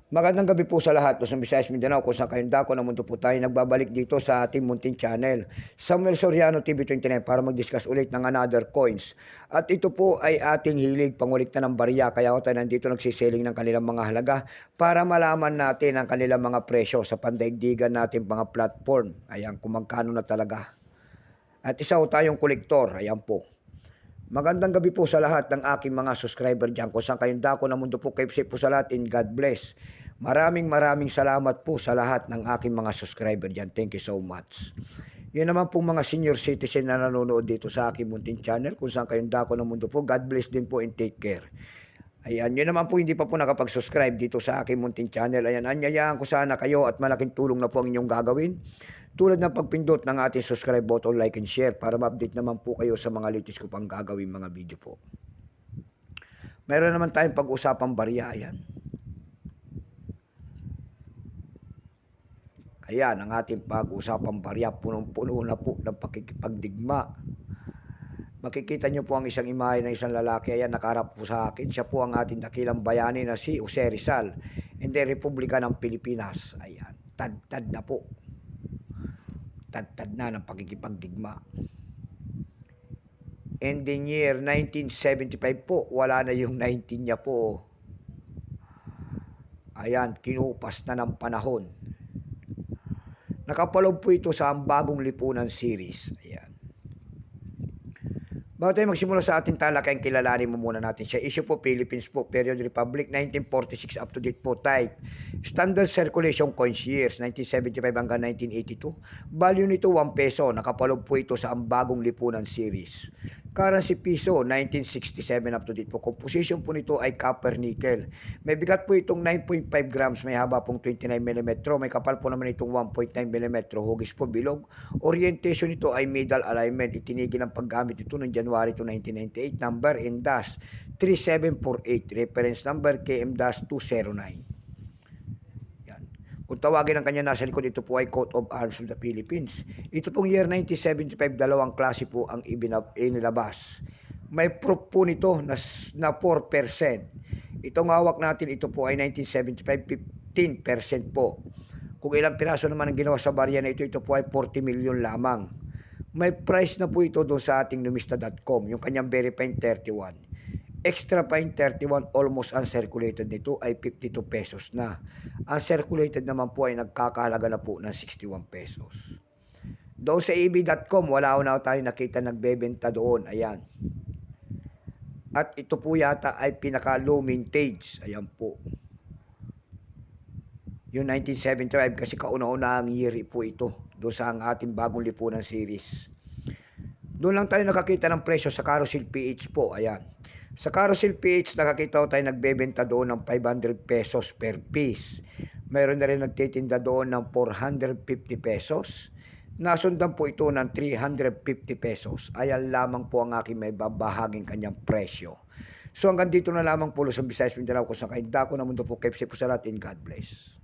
Magandang gabi po sa lahat, Luzon, Visayas, Mindanao, kung saan kayong dako ng mundo po tayo nagbabalik dito sa ating munting channel, Samuel Soriano TV 29 para mag-discuss ulit ng another coins. At ito po ay ating hilig pangulikta ng barya, kaya ako tayo nandito nagsiseling ng kanilang mga halaga para malaman natin ang kanilang mga presyo sa pandaigdigan natin mga platform. Ayan, kung magkano na talaga. At isa po tayong kolektor, ayan po. Magandang gabi po sa lahat ng aking mga subscriber dyan. Kung saan kayong dako ng mundo po, keep safe po sa lahat and God bless. Maraming salamat po sa lahat ng aking mga subscriber dyan. Thank you so much. Yun naman po mga senior citizen na nanonood dito sa aking munting channel. Kung saan kayong dako ng mundo po, God bless din po and take care. Ayan, yun naman po hindi pa po nakapag-subscribe dito sa aking munting channel. Ayan, anyayaan ko sana kayo at malaking tulong na po ang inyong gagawin. Tulad ng pagpindot ng ating subscribe button, like and share para ma-update naman po kayo sa mga latest ko pang gagawin mga video po. Meron naman tayong pag-usapang barya. Ayan, ang ating pag-usapang barya, punong-puno na po ng pakikipagdigma. Makikita nyo po ang isang imahe ng isang lalaki. Ayan, nakaharap po sa akin. Siya po ang ating dakilang bayani na si Jose Rizal, hindi Republika ng Pilipinas. Ayan, tad-tad na po. Tad-tad na ng pakikipagdigma. Ending year 1975 po, wala na yung 19 niya po. Ayan, kinupas na ng panahon. Nakapaloob po ito sa bagong lipunan series. Ayan. Bago tayo magsimula sa ating talakayan, kilalanin mo muna natin siya. Issue po, Philippines po, period Republic, 1946 up to date po, type. Standard circulation coins years, 1975 hanggang 1982. Value nito 1 peso, nakapaloob po ito sa bagong lipunan series. Currency piso, 1967 up to date po. Composition po nito ay copper nickel. May bigat po itong 9.5 grams, may haba pong 29 mm. May kapal po naman itong 1.9 mm. Hugis po bilog. Orientation nito ay middle alignment. Itinigil ang paggamit nito noong January to 1998. Number NDAS 3748. Reference number KM-209. Kung tawagin ang kanya nasa likod, ito po ay Coat of Arms of the Philippines. Ito pong year 1975, dalawang klase po ang inilabas. May proof po nito na 4%. Itong hawak natin, ito po ay 1975, 15% po. Kung ilang piraso naman ang ginawa sa barya na ito po ay 40 million lamang. May price na po ito doon sa ating numista.com, yung kanyang verifying 31. Extra fine 31, almost uncirculated nito ay 52 pesos na. Uncirculated naman po ay nagkakahalaga na po ng 61 pesos. Doon sa eb.com, wala na tayo nakita nagbebenta doon. Ayan. At ito po yata ay pinaka-low mintage. Ayan po. Yung 1975 kasi kauna-una ang year po ito. Doon sa ang ating bagong lipunan series. Doon lang tayo nakakita ng presyo sa Carousel PH po. Ayan. Sa Carousel PH, nakakita ko tayo nagbebenta doon ng 500 pesos per piece. Mayroon na rin nagtitinda doon ng 450 pesos. Nasundan po ito ng 350 pesos. Ayan lamang po ang aking may babahaging kanyang presyo. So hanggang dito na lamang po, Luzon, Visayas, Mindanao, kung saan kayo dako na mundo po. Keep safe po sa lahat and God bless.